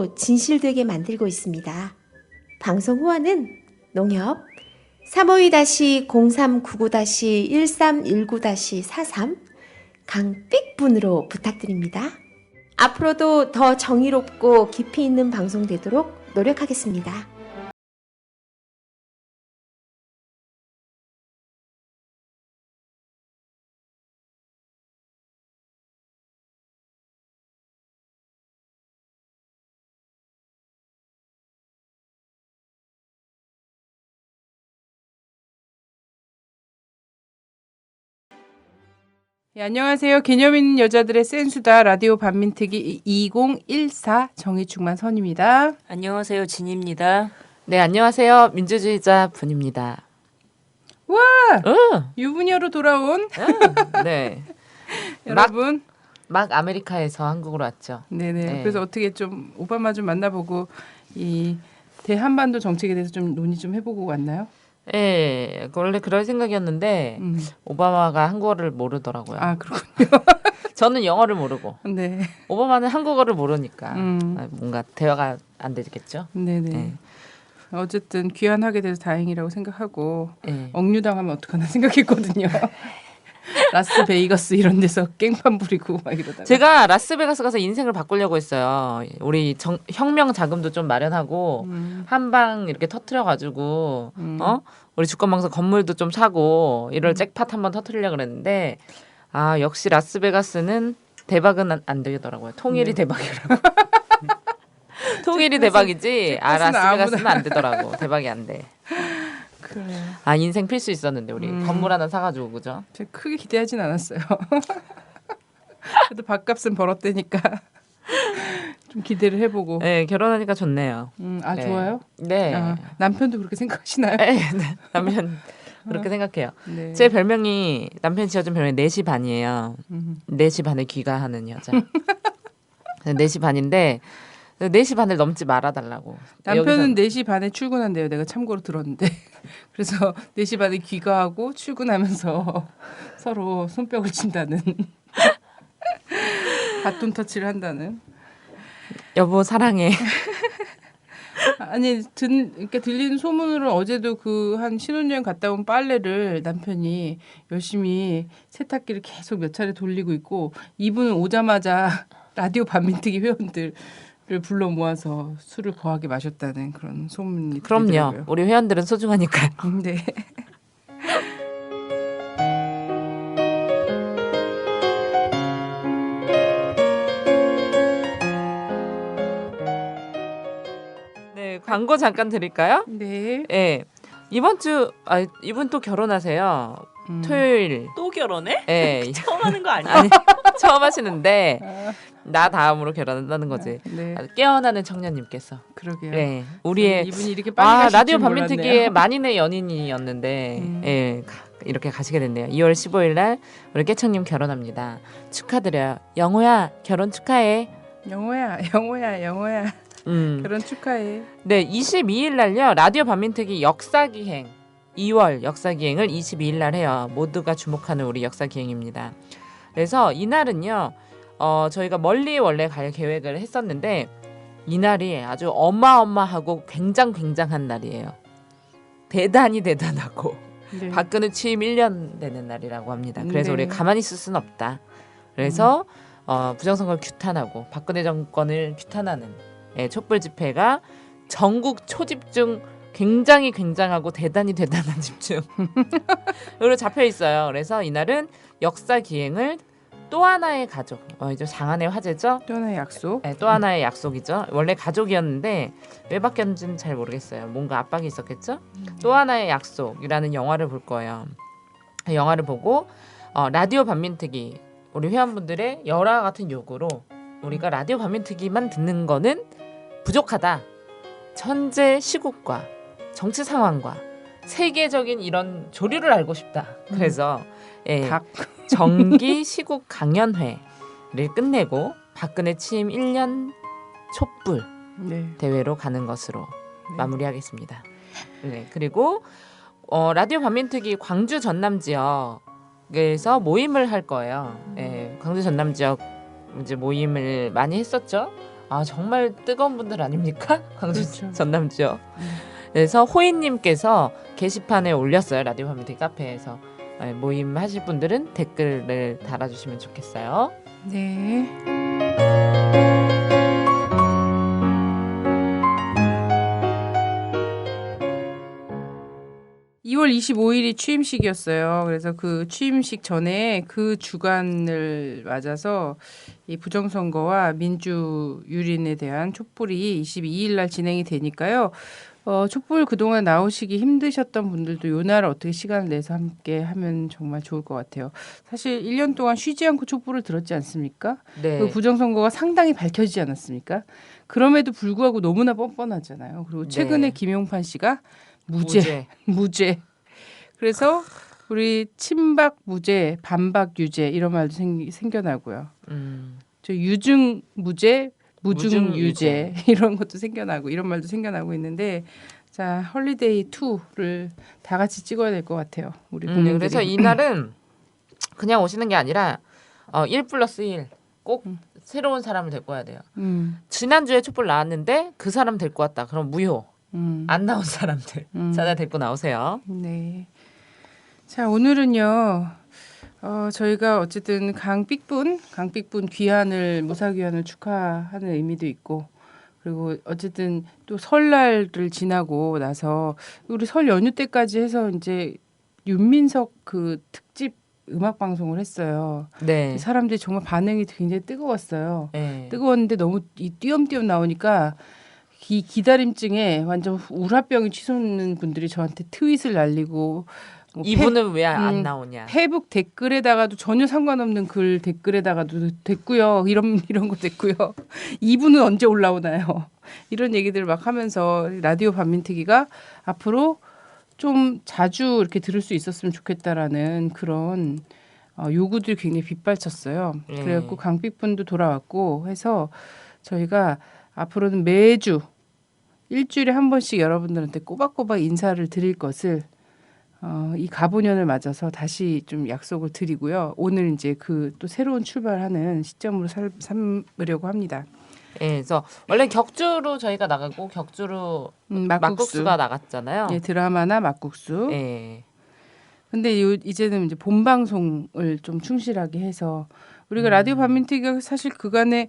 정보도 진실되게 만들고 있습니다. 방송 후원은 농협 352-0399-1319-43 강삑분으로 부탁드립니다. 앞으로도 더 정의롭고 깊이 있는 방송 되도록 노력하겠습니다. 예, 안녕하세요. 개념 있는 여자들의 센수다 라디오 반민특위 2014 정의충만 선입니다. 안녕하세요. 진입니다. 네, 안녕하세요. 민주주의자 분입니다. 와! 유부녀로 돌아온 네. 여러분. 막 아메리카에서 한국으로 왔죠. 네네. 네. 그래서 어떻게 좀 오바마 좀 만나보고 이 대한반도 정책에 대해서 좀 논의 좀 해보고 왔나요? 예, 원래 그럴 생각이었는데 오바마가 한국어를 모르더라고요. 아, 그렇군요. 저는 영어를 모르고 네. 오바마는 한국어를 모르니까 뭔가 대화가 안 되겠죠. 네네. 네. 어쨌든 귀환하게 돼서 다행이라고 생각하고 네. 억류당하면 어떡하나 생각했거든요. 라스베이거스 이런 데서 깽판 부리고 막 이러다가. 제가 라스베가스 가서 인생을 바꾸려고 했어요. 우리 혁명 자금도 좀 마련하고 한 방 이렇게 터트려가지고 우리 주권방송 건물도 좀 사고 이럴 잭팟 한번 터트리려고 그랬는데 아 역시 라스베가스는 대박은 안 되더라고요. 통일이 대박이라고. 통일이 대박이지 라스베가스는 안 되더라고. 대박이 안 돼. 그래요. 아 인생 필수 있었는데 우리 건물 하나 사가지고 그죠? 제가 크게 기대하진 않았어요. 그래도 밥값은 벌었대니까 좀 기대를 해보고. 네 결혼하니까 좋네요. 아 네. 좋아요? 네. 아, 남편도 그렇게 생각하시나요? 네, 남편 그렇게 생각해요. 네. 제 별명이 남편 지어준 별명이 4시 반이에요. 4시 반에 귀가하는 여자. 4시 반인데 4시 반을 넘지 말아달라고. 남편은 4시 반에 출근한대요. 내가 참고로 들었는데. 그래서 4시 반에 귀가하고 출근하면서 서로 손뼉을 친다는. 바톤 터치를 한다는. 여보 사랑해. 아니 이렇게 들리는 소문으로 어제도 그 한 신혼여행 갔다 온 빨래를 남편이 열심히 세탁기를 계속 몇 차례 돌리고 있고 이분은 오자마자 라디오 반민특위 회원들을 불러 모아서 술을 거하게 마셨다는 그런 소문이 그럼요. 들리더라고요. 우리 회원들은 소중하니까요. 네. 네, 광고 잠깐 드릴까요? 네. 네. 이번 또 결혼하세요. 토요일. 또 결혼해? 네. 처음 하는 거 아니야? 아니, 처음 하시는데 나 다음으로 결혼한다는 거지. 네. 깨어나는 청년님께서. 그러게요. 네. 우리의 이분이 이렇게 빨리 가실 라디오 줄 반민특위의 몰랐네요. 만인의 연인이었는데 예, 이렇게 가시게 됐네요. 2월 15일 날 우리 깨청님 결혼합니다. 축하드려요. 영호야 결혼 축하해. 영호야. 결혼 축하해. 네, 22일 날요. 라디오 반민특위 역사기행 2월 역사기행을 22일 날 해요. 모두가 주목하는 우리 역사기행입니다. 그래서 이날은요. 저희가 멀리 원래 갈 계획을 했었는데 이날이 아주 어마어마하고 굉장한 날이에요. 대단하고 네. 박근혜 취임 1년 되는 날이라고 합니다. 그래서 네. 우리 가만히 있을 수는 없다. 그래서 부정선거를 규탄하고 박근혜 정권을 규탄하는 촛불 집회가 전국 초집중 굉장하고 대단한 집중으로 잡혀 있어요. 그래서 이날은 역사 기행을 또 하나의 가족, 이제 장안의 화제죠. 또 하나의 약속. 또 하나의 약속이죠. 원래 가족이었는데 왜 바뀌었는지는 잘 모르겠어요. 뭔가 압박이 있었겠죠. 또 하나의 약속이라는 영화를 볼 거예요. 영화를 보고 라디오 반민특위 우리 회원분들의 열화 같은 요구로 우리가 라디오 반민특위만 듣는 거는 부족하다. 현재 시국과 정치 상황과 세계적인 이런 조류를 알고 싶다. 그래서 정기 시국 강연회를 끝내고 박근혜 취임 1년 촛불 대회로 가는 것으로 마무리하겠습니다. 네, 그리고 라디오 반민특위 광주 전남 지역에서 모임을 할 거예요. 광주 전남 지역 이제 모임을 많이 했었죠. 아 정말 뜨거운 분들 아닙니까? 광주 그렇죠. 전남 지역. 그래서 호인님께서 게시판에 올렸어요. 라디오 밤미팅 카페에서 모임 하실 분들은 댓글을 달아주시면 좋겠어요. 네. (2월 25일이) 취임식이었어요. 그래서 그 취임식 전에 그 주간을 맞아서 이 부정선거와 민주유린에 대한 촛불이 22일 날 진행이 되니까요. 촛불 그동안 나오시기 힘드셨던 분들도 요 날 어떻게 시간을 내서 함께 하면 정말 좋을 것 같아요. 사실 1년 동안 쉬지 않고 촛불을 들었지 않습니까? 네. 그 부정선거가 상당히 밝혀지지 않았습니까? 그럼에도 불구하고 너무나 뻔뻔하잖아요. 그리고 최근에 네. 김용판 씨가 무죄. 그래서 우리 친박 무죄, 반박 유죄 이런 말도 생겨나고요. 저 유증 무죄, 무증 유죄 이런 것도 생겨나고 이런 말도 생겨나고 있는데 자 헐리데이 2를 다 같이 찍어야 될 것 같아요. 우리 국민들이. 그래서 이날은 그냥 오시는 게 아니라 1+1 꼭 새로운 사람을 데리고 와야 돼요. 지난주에 촛불 나왔는데 그 사람 데리고 왔다. 그럼 무효. 안 나온 사람들 찾아 데리고 나오세요. 네. 자 오늘은요. 저희가 어쨌든 강삑분 귀환을 무사 귀환을 축하하는 의미도 있고 그리고 어쨌든 또 설날을 지나고 나서 우리 설 연휴 때까지 해서 이제 윤민석 그 특집 음악 방송을 했어요. 네. 사람들이 정말 반응이 굉장히 뜨거웠어요. 네. 뜨거웠는데 너무 이 띄엄띄엄 나오니까 기다림증에 완전 우라병이 치솟는 분들이 저한테 트윗을 날리고 뭐 이분은 왜 안 나오냐. 페북 댓글에다가도 전혀 상관없는 글 댓글에다가도 됐고요. 이런 거 됐고요. 이분은 언제 올라오나요? 이런 얘기들을 막 하면서 라디오 반민특위가 앞으로 좀 자주 이렇게 들을 수 있었으면 좋겠다라는 그런 요구들이 굉장히 빗발쳤어요. 그래갖고 강빛분도 돌아왔고 해서 저희가 앞으로는 매주 일주일에 한 번씩 여러분들한테 꼬박꼬박 인사를 드릴 것을 이 가보년을 맞아서 다시 좀 약속을 드리고요. 오늘 이제 그 또 새로운 출발하는 시점으로 삼으려고 합니다. 네, 그래서 원래 격주로 저희가 나가고 격주로 막국수가 나갔잖아요. 예, 드라마나 막국수. 네. 근데 이제는 이제 본 방송을 좀 충실하게 해서 우리가 라디오 반민특위가 사실 그간에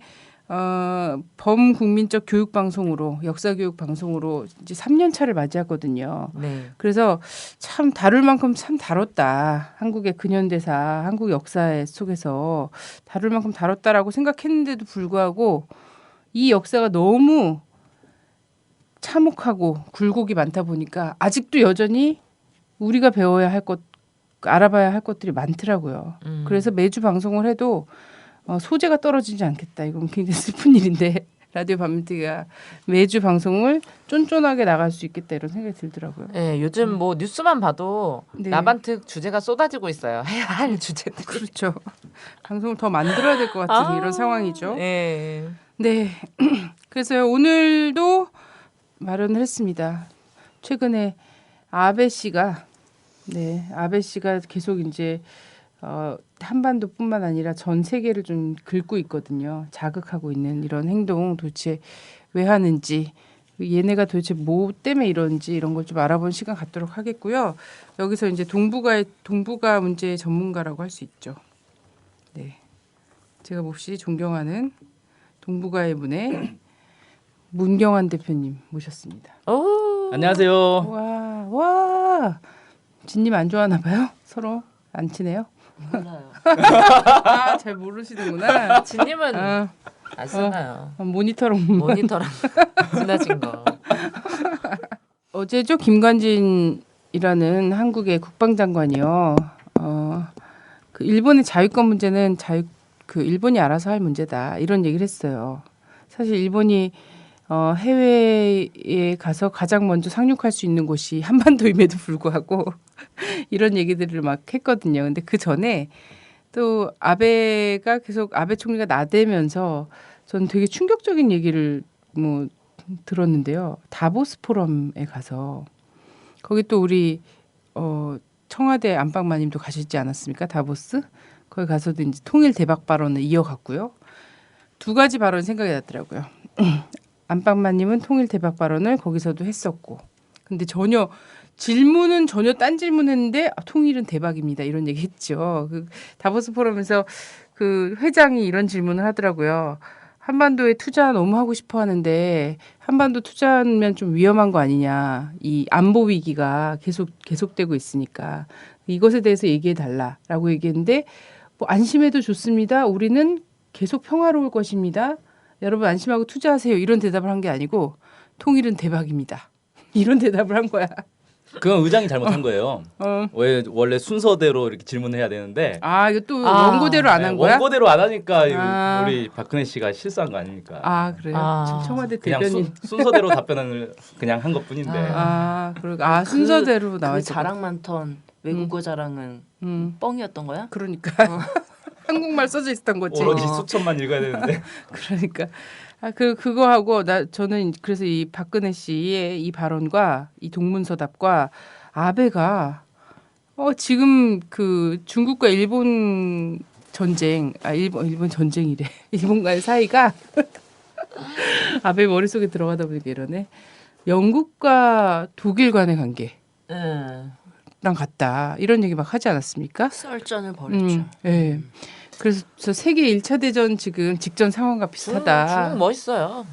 범국민적 교육 방송으로 역사 교육 방송으로 이제 3년 차를 맞이하거든요. 네. 그래서 참 다룰 만큼 참 다뤘다. 한국의 근현대사, 한국 역사 속에서 다룰 만큼 다뤘다라고 생각했는데도 불구하고 이 역사가 너무 참혹하고 굴곡이 많다 보니까 아직도 여전히 우리가 배워야 할 것, 알아봐야 할 것들이 많더라고요. 그래서 매주 방송을 해도 소재가 떨어지지 않겠다. 이건 굉장히 슬픈 일인데 라디오 반민특위가 매주 방송을 쫀쫀하게 나갈 수 있겠다 이런 생각이 들더라고요. 네, 요즘 뭐 뉴스만 봐도 네. 나반특 주제가 쏟아지고 있어요. 해야 할 주제들. 그렇죠. 방송을 더 만들어야 될 것 같은 이런 상황이죠. 네. 네. 그래서 오늘도 마련을 했습니다. 최근에 아베 씨가 계속 이제 한반도뿐만 아니라 전 세계를 좀 긁고 있거든요. 자극하고 있는 이런 행동 도대체 왜 하는지 얘네가 도대체 뭐 때문에 이런지 이런 걸 좀 알아보는 시간 갖도록 하겠고요. 여기서 이제 동북아 문제의 전문가라고 할 수 있죠. 네, 제가 몹시 존경하는 동북아의 분의 문경환 대표님 모셨습니다. 오. 안녕하세요. 와, 진님 안 좋아하나 봐요? 서로 안 친해요? 몰라요. 아, 잘 모르시는구나. 진님은 아시나요? 모니터랑 모니터랑 지나친 거. 어제죠 김관진이라는 한국의 국방장관이요. 그 일본의 자유권 문제는 일본이 알아서 할 문제다 이런 얘기를 했어요. 사실 일본이 해외에 가서 가장 먼저 상륙할 수 있는 곳이 한반도임에도 불구하고 이런 얘기들을 막 했거든요. 근데 그 전에 또 아베 총리가 나대면서 저는 되게 충격적인 얘기를 뭐 들었는데요. 다보스 포럼에 가서 거기 또 우리 청와대 안방마님도 가시지 않았습니까? 다보스? 거기 가서도 이제 통일 대박 발언을 이어갔고요. 두 가지 발언 생각이 났더라고요. 안방마님은 통일 대박 발언을 거기서도 했었고, 근데 질문은 전혀 딴 질문했는데 통일은 대박입니다 이런 얘기했죠. 그 다보스 포럼에서 그 회장이 이런 질문을 하더라고요. 한반도에 투자 너무 하고 싶어 하는데 한반도 투자하면 좀 위험한 거 아니냐. 이 안보 위기가 계속되고 있으니까 이것에 대해서 얘기해 달라라고 얘기했는데 뭐 안심해도 좋습니다. 우리는 계속 평화로울 것입니다. 여러분 안심하고 투자하세요. 이런 대답을 한 게 아니고 통일은 대박입니다. 이런 대답을 한 거야. 그건 의장이 잘못한 거예요. 왜 원래 순서대로 이렇게 질문해야 되는데 이거 또 원고대로 안 한 거야? 원고대로 안 하니까 우리 박근혜 씨가 실수한 거 아닙니까? 그래요? 지금 청와대 그냥 대변인 순서대로 답변을 그냥 한 것뿐인데. 순서대로 나와 그 있어. 자랑 많던 외국어 자랑은 뻥이었던 거야? 그러니까 한국말 써져 있었던 거지. 오로지 수천만 읽어야 되는데. 그러니까 그거 하고 저는 그래서 이 박근혜 씨의 이 발언과 이 동문서답과 아베가 지금 그 중국과 일본 전쟁 일본 전쟁이래. 일본과의 사이가 아베 머릿속에 들어가다 보니까 이러네. 영국과 독일 간의 관계랑 같다. 이런 얘기 막 하지 않았습니까? 썰전을 벌였죠. 네. 그래서 세계 1차 대전 지금 직전 상황과 비슷하다. 중국 멋있어요.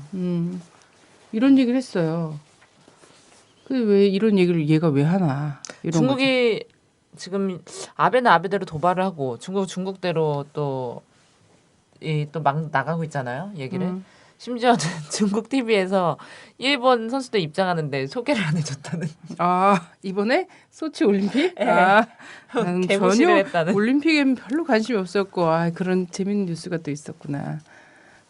이런 얘기를 했어요. 왜 이런 얘기를 얘가 왜 하나? 이런 중국이 지금 아베는 아베대로 도발을 하고 중국대로 또 막 나가고 있잖아요. 얘기를. 심지어는 중국 TV에서 일본 선수들 입장하는데 소개를 안 해줬다는. 이번에 소치 올림픽? 나는 개무시를 전혀 했다는. 올림픽엔 별로 관심이 없었고 그런 재밌는 뉴스가 또 있었구나.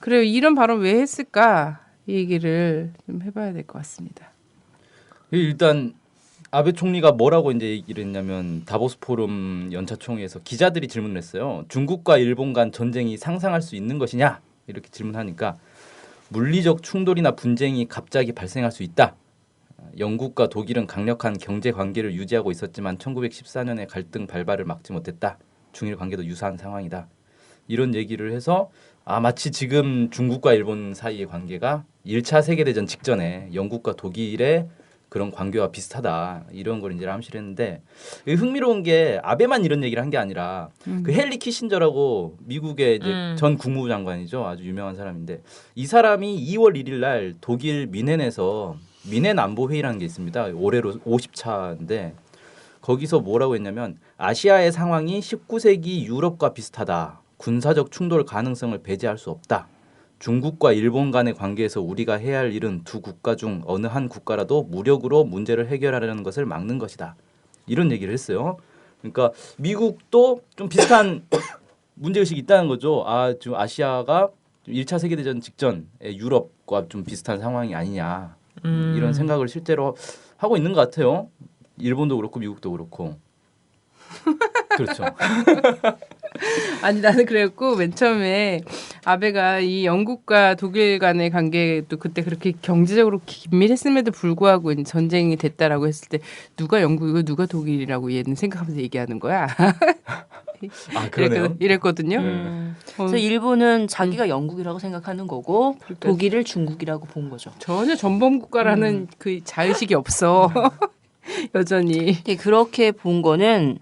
그래요. 이런 발언 왜 했을까? 이 얘기를 좀 해봐야 될 것 같습니다. 일단 아베 총리가 뭐라고 이제 얘기를 했냐면 다보스 포럼 연차 총회에서 기자들이 질문을 했어요. 중국과 일본 간 전쟁이 상상할 수 있는 것이냐? 이렇게 질문하니까 물리적 충돌이나 분쟁이 갑자기 발생할 수 있다. 영국과 독일은 강력한 경제 관계를 유지하고 있었지만 1914년에 갈등 발발을 막지 못했다. 중일 관계도 유사한 상황이다. 이런 얘기를 해서 마치 지금 중국과 일본 사이의 관계가 1차 세계대전 직전에 영국과 독일의 그런 관계와 비슷하다. 이런 걸 이제 암시했는데 흥미로운 게 아베만 이런 얘기를 한 게 아니라 그 헨리 키신저라고 미국의 이제 전 국무부 장관이죠. 아주 유명한 사람인데 이 사람이 2월 1일 날 독일 미넨에서 미넨 안보 회의라는 게 있습니다. 올해로 50차인데 거기서 뭐라고 했냐면 아시아의 상황이 19세기 유럽과 비슷하다. 군사적 충돌 가능성을 배제할 수 없다. 중국과 일본 간의 관계에서 우리가 해야 할 일은 두 국가 중 어느 한 국가라도 무력으로 문제를 해결하려는 것을 막는 것이다. 이런 얘기를 했어요. 그러니까 미국도 좀 비슷한 문제의식이 있다는 거죠. 지금 아시아가 1차 세계대전 직전에 유럽과 좀 비슷한 상황이 아니냐. 이런 생각을 실제로 하고 있는 것 같아요. 일본도 그렇고 미국도 그렇고. 그렇죠. 나는 그랬고 맨 처음에 아베가 이 영국과 독일 간의 관계도 그때 그렇게 경제적으로 긴밀했음에도 불구하고 전쟁이 됐다라고 했을 때 누가 영국이고 누가 독일이라고 얘는 생각하면서 얘기하는 거야. 그러네요. 이랬거든요. 그래서 일본은 자기가 영국이라고 생각하는 거고 독일을 중국이라고 본 거죠. 전혀 전범 국가라는 그 자의식이 없어. 여전히. 그렇게 본 거는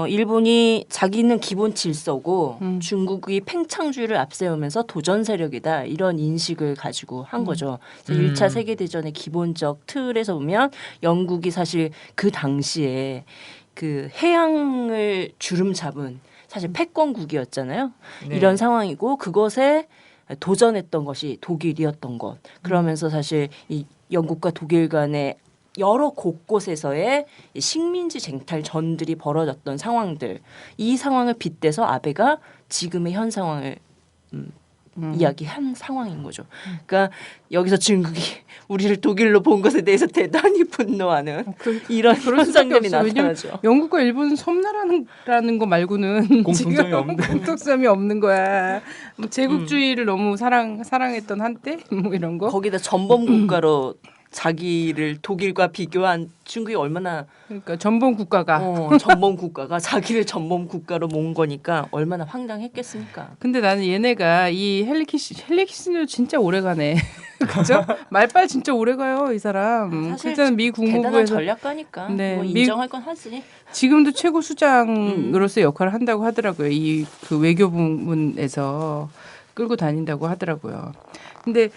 일본이 자기는 기본 질서고 중국이 팽창주의를 앞세우면서 도전 세력이다 이런 인식을 가지고 한 거죠. 그래서 1차 세계대전의 기본적 틀에서 보면 영국이 사실 그 당시에 그 해양을 주름 잡은 사실 패권국이었잖아요. 네. 이런 상황이고 그것에 도전했던 것이 독일이었던 것. 그러면서 사실 이 영국과 독일 간의 여러 곳곳에서의 식민지 쟁탈 전들이 벌어졌던 상황들, 이 상황을 빗대서 아베가 지금의 현 상황을 이야기한 상황인 거죠. 그러니까 여기서 중국이 우리를 독일로 본 것에 대해서 대단히 분노하는 이런 현상들이 나타나죠. 영국과 일본은 섬나라는 거 말고는 공통점이 없는. 공통점이 없는 거야. 제국주의를 너무 사랑했던 한때 뭐 이런 거. 거기다 전범 국가로 자기를 독일과 비교한 중국이 얼마나 그러니까 전범 국가가. 전범 국가가 자기를 전범 국가로 모은 거니까 얼마나 황당했겠습니까? 근데 나는 얘네가 이 헬리키신도 진짜 오래가네. 그죠? 말빨 진짜 오래가요 이 사람. 사실 그때는 미 대단한 국무부에서 전략가니까 네, 뭐 미- 인정할 건 하지. 지금도 최고 수장으로서의 역할을 한다고 하더라고요. 이 그 외교 부문에서 끌고 다닌다고 하더라고요. 근데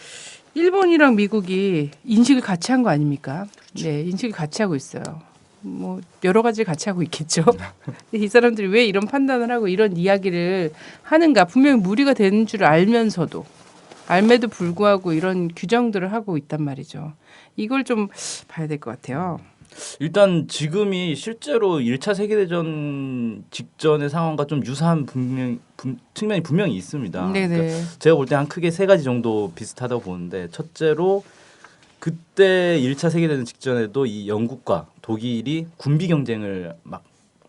일본이랑 미국이 인식을 같이 한 거 아닙니까? 네, 인식을 같이 하고 있어요. 뭐 여러 가지 같이 하고 있겠죠. 이 사람들이 왜 이런 판단을 하고 이런 이야기를 하는가? 분명히 무리가 되는 줄 알면서도 알매도 불구하고 이런 규정들을 하고 있단 말이죠. 이걸 좀 봐야 될 것 같아요. 일단 지금이 실제로 1차 세계대전 직전의 상황과 좀 유사한 측면이 분명히 있습니다. 네네. 그러니까 제가 볼 때 한 크게 세 가지 정도 비슷하다고 보는데 첫째로 그때 1차 세계대전 직전에도 이 영국과 독일이 군비 경쟁을 막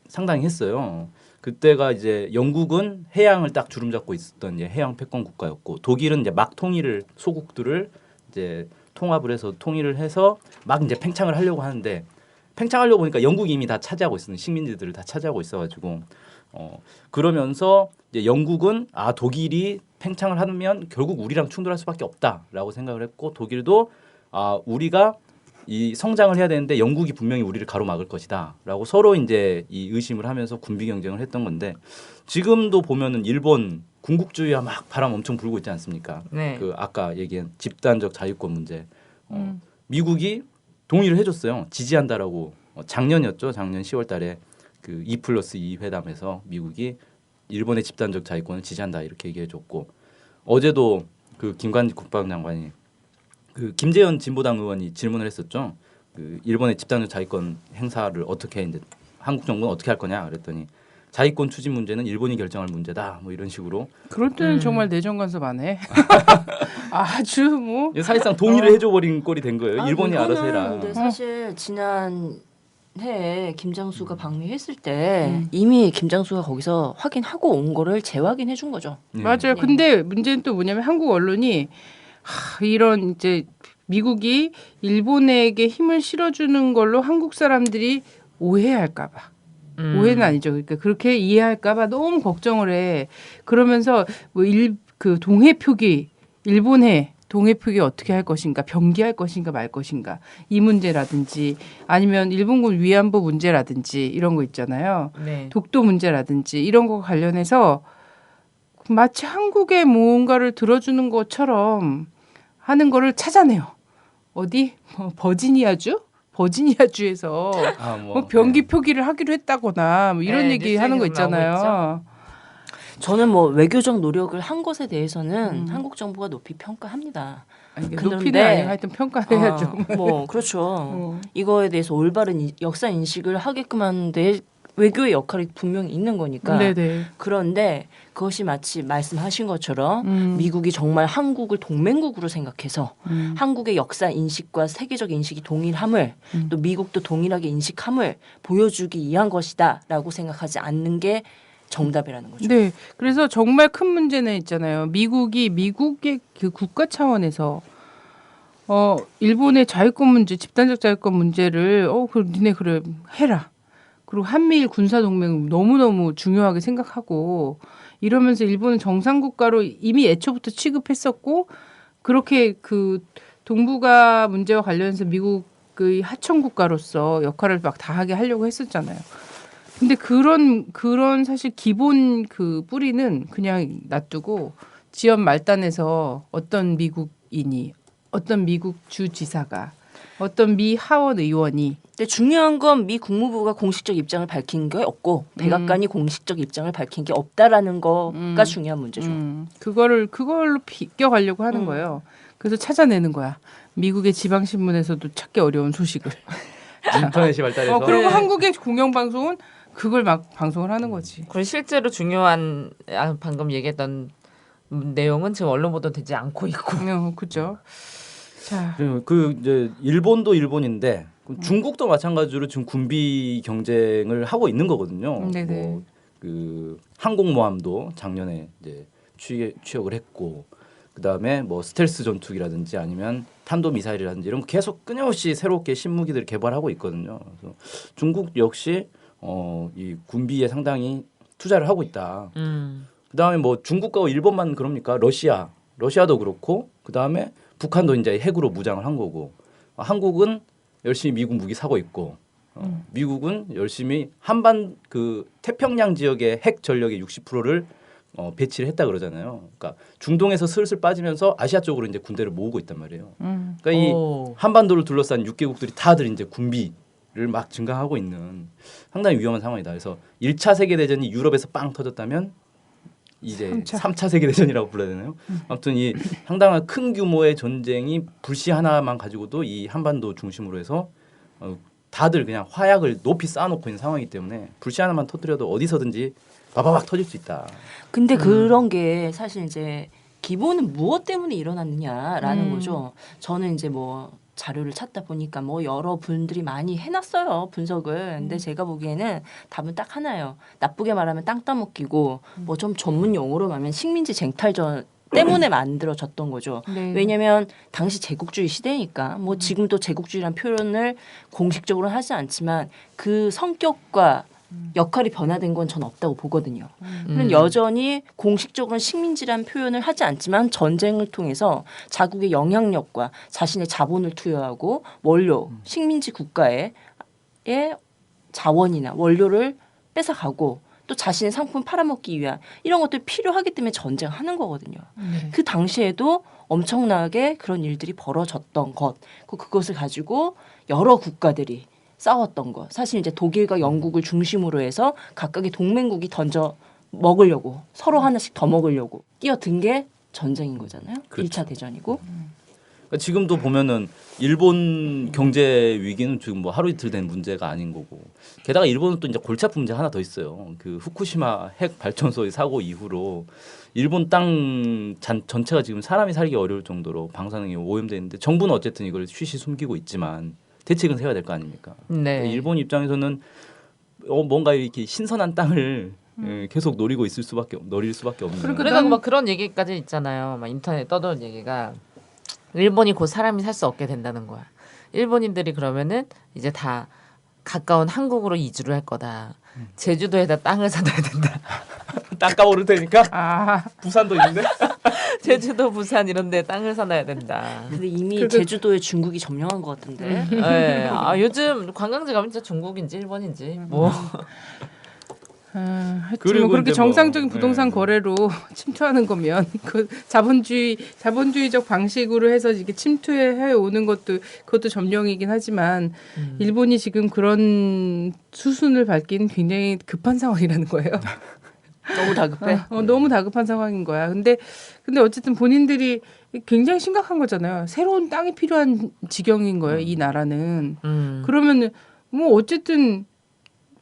상당히 했어요. 그때가 이제 영국은 해양을 딱 주름잡고 있었던 이제 해양 패권 국가였고 독일은 이제 막 통일을 소국들을 이제 통합을 해서 통일을 해서 막 이제 팽창을 하려고 하는데 팽창하려고 보니까 영국이 이미 다 차지하고 있었는 식민지들을 다 차지하고 있어가지고 그러면서 이제 영국은 독일이 팽창을 하면 결국 우리랑 충돌할 수밖에 없다라고 생각을 했고 독일도 우리가 이 성장을 해야 되는데 영국이 분명히 우리를 가로막을 것이다라고 서로 이제 이 의심을 하면서 군비 경쟁을 했던 건데 지금도 보면은 일본 군국주의와 막 바람 엄청 불고 있지 않습니까? 네. 그 아까 얘기한 집단적 자유권 문제. 미국이 동의를 해줬어요. 지지한다라고 작년이었죠. 작년 10월달에 그 2+2 회담에서 미국이 일본의 집단적 자유권을 지지한다 이렇게 얘기해줬고 어제도 그 김관지 국방장관이 그 김재현 진보당 의원이 질문을 했었죠. 그 일본의 집단적 자유권 행사를 어떻게 이제 한국 정부는 어떻게 할 거냐 그랬더니 자위권 추진 문제는 일본이 결정할 문제다. 뭐 이런 식으로. 그럴 때는 정말 내정 간섭하네. 아주 뭐 사실상 동의를 해줘버린 꼴이 된 거예요. 일본이 이거는 알아서 해라. 근데 사실 지난 해에 김장수가 방미했을 때 이미 김장수가 거기서 확인하고 온 거를 재확인해 준 거죠. 맞아요. 네. 근데 문제는 또 뭐냐면 한국 언론이 이런 이제 미국이 일본에게 힘을 실어주는 걸로 한국 사람들이 오해할까봐. 오해는 아니죠. 그러니까 그렇게 이해할까봐 너무 걱정을 해. 그러면서 뭐 그 동해 표기, 일본해 동해 표기 어떻게 할 것인가, 병기할 것인가 말 것인가 이 문제라든지 아니면 일본군 위안부 문제라든지 이런 거 있잖아요. 네. 독도 문제라든지 이런 거 관련해서 마치 한국의 뭔가를 들어주는 것처럼 하는 거를 찾아내요. 어디? 버지니아주? 버지니아주에서 뭐 병기 표기를 하기로 했다거나 뭐 이런 네, 얘기 하는 거 뉴스에 나오고 있잖아요. 저는 뭐 외교적 노력을 한 것에 대해서는 한국 정부가 높이 평가합니다. 아니, 이게 그런데- 높이는 아니고 하여튼 평가해야죠. 뭐 그렇죠. 이거에 대해서 올바른 역사 인식을 하게끔 하는데 외교의 역할이 분명히 있는 거니까. 네네. 그런데 그것이 마치 말씀하신 것처럼 미국이 정말 한국을 동맹국으로 생각해서 한국의 역사 인식과 세계적 인식이 동일함을 또 미국도 동일하게 인식함을 보여주기 위한 것이다라고 생각하지 않는 게 정답이라는 거죠. 네. 그래서 정말 큰 문제는 있잖아요. 미국의 그 국가 차원에서 일본의 자유권 문제, 집단적 자유권 문제를 그럼 니네 그래 해라. 그리고 한미일 군사 동맹 너무너무 중요하게 생각하고 이러면서 일본은 정상 국가로 이미 애초부터 취급했었고 그렇게 그 동북아 문제와 관련해서 미국의 하청 국가로서 역할을 막 다하게 하려고 했었잖아요. 근데 그런 사실 기본 그 뿌리는 그냥 놔두고 지연 말단에서 어떤 미국인이 어떤 미국 주지사가 어떤 미 하원 의원이 근데 중요한 건 미 국무부가 공식적 입장을 밝힌 게 없고 백악관이 공식적 입장을 밝힌 게 없다라는 거가 중요한 문제죠. 그걸로 비껴가려고 하는 거예요. 그래서 찾아내는 거야. 미국의 지방 신문에서도 찾기 어려운 소식을. 인터넷이 발달해서 그리고 한국의 공영방송은 그걸 막 방송을 하는 거지. 그리고 실제로 중요한 방금 얘기했던 내용은 지금 언론 보도되지 않고 있고. 그죠. 자, 그 이제 일본도 일본인데 중국도 마찬가지로 지금 군비 경쟁을 하고 있는 거거든요. 네네. 뭐 그 항공모함도 작년에 이제 취역을 했고 그다음에 뭐 스텔스 전투기라든지 아니면 탄도 미사일이라든지 이런 거 계속 끊임없이 새롭게 신무기들을 개발하고 있거든요. 그래서 중국 역시 이 군비에 상당히 투자를 하고 있다. 그다음에 뭐 중국과 일본만 그럽니까? 러시아도 그렇고 그다음에 북한도 이제 핵으로 무장을 한 거고 한국은 열심히 미국 무기 사고 있고 미국은 열심히 한반 그 태평양 지역의 핵 전력의 60%를 배치를 했다 그러잖아요. 그러니까 중동에서 슬슬 빠지면서 아시아 쪽으로 이제 군대를 모으고 있단 말이에요. 그러니까 이 한반도를 둘러싼 6개국들이 다들 이제 군비를 막 증강하고 있는 상당히 위험한 상황이다. 그래서 1차 세계 대전이 유럽에서 빵 터졌다면 이제 3차 세계 대전이라고 불러야 되나요? 아무튼 이 상당한 큰 규모의 전쟁이 불씨 하나만 가지고도 이 한반도 중심으로 해서 다들 그냥 화약을 높이 쌓아놓고 있는 상황이기 때문에 불씨 하나만 터뜨려도 어디서든지 바바박 터질 수 있다. 근데 그런 게 사실 이제 기본은 무엇 때문에 일어났느냐라는 거죠. 저는 이제 뭐 자료를 찾다 보니까 뭐 여러 분들이 많이 해놨어요, 분석을. 근데 제가 보기에는 답은 딱 하나예요. 나쁘게 말하면 땅 따먹기고 뭐 좀 전문 용어로 말하면 식민지 쟁탈전 때문에 만들어졌던 거죠. 네. 왜냐하면 당시 제국주의 시대니까 뭐 지금도 제국주의란 표현을 공식적으로 하지 않지만 그 성격과 역할이 변화된 건 전 없다고 보거든요. 여전히 공식적으로는 식민지란 표현을 하지 않지만 전쟁을 통해서 자국의 영향력과 자신의 자본을 투여하고 원료, 식민지 국가의 자원이나 원료를 뺏어가고 또 자신의 상품 팔아먹기 위한 이런 것들이 필요하기 때문에 전쟁하는 거거든요. 그 당시에도 엄청나게 그런 일들이 벌어졌던 것, 그것을 가지고 여러 국가들이 싸웠던 거. 사실 이제 독일과 영국을 중심으로 해서 각각의 동맹국이 던져 먹으려고 서로 하나씩 더 먹으려고 뛰어든 게 전쟁인 거잖아요. 그렇죠. 1차 대전이고. 그러니까 지금도 보면은 일본 경제 위기는 지금 뭐 하루 이틀 된 문제가 아닌 거고 게다가 일본은 또 이제 골치 아픈 문제 하나 더 있어요. 그 후쿠시마 핵 발전소의 사고 이후로 일본 땅 전체가 지금 사람이 살기 어려울 정도로 방사능이 오염돼 있는데 정부는 어쨌든 이걸 쉬쉬 숨기고 있지만 대책은 세워야 될 거 아닙니까? 네. 그러니까 일본 입장에서는 뭔가 이렇게 신선한 땅을 계속 노릴 수밖에 없는. 그러니까 막 그런 얘기까지 있잖아요. 막 인터넷에 떠도는 얘기가 일본이 곧 사람이 살 수 없게 된다는 거야. 일본인들이 그러면은 이제 다 가까운 한국으로 이주를 할 거다. 제주도에다 땅을 사놔야 된다. 땅값 오를 테니까 아, 부산도 있는데. 제주도, 부산 이런 데 땅을 사놔야 된다. 근데 이미 제주도에 중국이 점령한 것 같은데. 네. 아, 요즘 관광지 가면 진짜 중국인지 일본인지 뭐 하여튼 그리고 뭐 그렇게 이제 뭐, 정상적인 부동산 네. 거래로 침투하는 거면 그 자본주의적 방식으로 해서 이게 침투해 오는 것도 그것도 점령이긴 하지만 일본이 지금 그런 수순을 밟기는 굉장히 급한 상황이라는 거예요. 너무 다급해. 너무 다급한 상황인 거야. 근데 어쨌든 본인들이 굉장히 심각한 거잖아요. 새로운 땅이 필요한 지경인 거예요. 이 나라는. 그러면은 뭐 어쨌든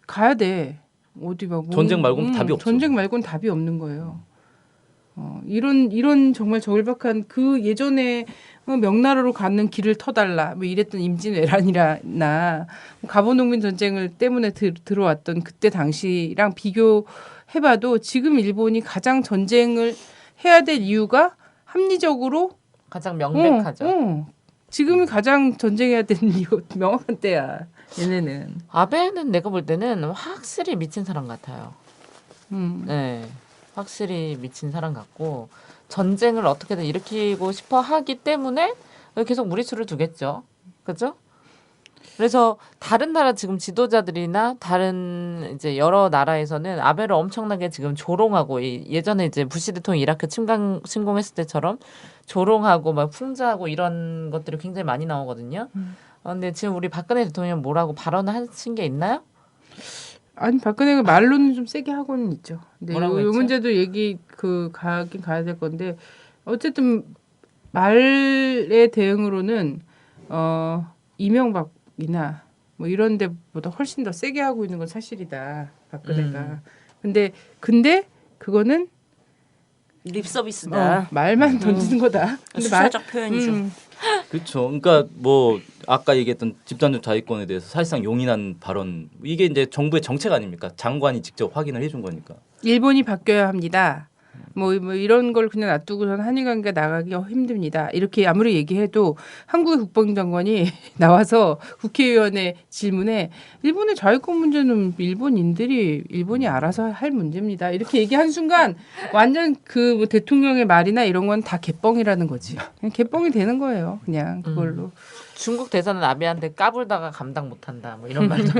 가야 돼. 어디 막 전쟁 말고는 답이 없죠. 전쟁 말고는 답이 없는 거예요. 이런 정말 저울박한 그 예전에 명나라로 가는 길을 터달라 뭐 이랬던 임진왜란이나 가보농민 전쟁을 때문에 들어왔던 그때 당시랑 비교해봐도 지금 일본이 가장 전쟁을 해야 될 이유가 합리적으로 가장 명백하죠. 지금이 가장 전쟁해야 되는 이유 명확한 때야. 얘네는. 아베는 내가 볼 때는 확실히 미친 사람 같아요. 네, 확실히 미친 사람 같고 전쟁을 어떻게든 일으키고 싶어 하기 때문에 계속 무리수를 두겠죠. 그렇죠? 그래서 다른 나라 지금 지도자들이나 다른 이제 여러 나라에서는 아베를 엄청나게 지금 조롱하고 예전에 이제 부시 대통령 이라크 침공했을 때처럼 조롱하고 막 풍자하고 이런 것들이 굉장히 많이 나오거든요. 근데 지금 우리 박근혜 대통령 뭐라고 발언을 하신 게 있나요? 아니 박근혜가 말로는 좀 세게 하고는 있죠. 근데 뭐라고 이 했죠? 문제도 가긴 가야 될 건데 어쨌든 말의 대응으로는 이명박이나 뭐 이런 데보다 훨씬 더 세게 하고 있는 건 사실이다. 박근혜가. 근데 그거는 립 서비스다. 말만 던지는 거다. 근데 수사적 표현이죠. 그렇죠. 그러니까 뭐 아까 얘기했던 집단적 자위권에 대해서 사실상 용인한 발언 이게 이제 정부의 정책 아닙니까? 장관이 직접 확인을 해준 거니까. 일본이 바뀌어야 합니다. 뭐 이런 걸 그냥 놔두고선 한일 관계 나가기가 힘듭니다. 이렇게 아무리 얘기해도 한국의 국방장관이 나와서 국회의원의 질문에 일본의 자유권 문제는 일본이 알아서 할 문제입니다. 이렇게 얘기한 순간 완전 그 대통령의 말이나 이런 건 다 개뻥이라는 거지. 그냥 개뻥이 되는 거예요. 그냥 그걸로. 중국 대사는 아베한테 까불다가 감당 못한다 뭐 이런 말도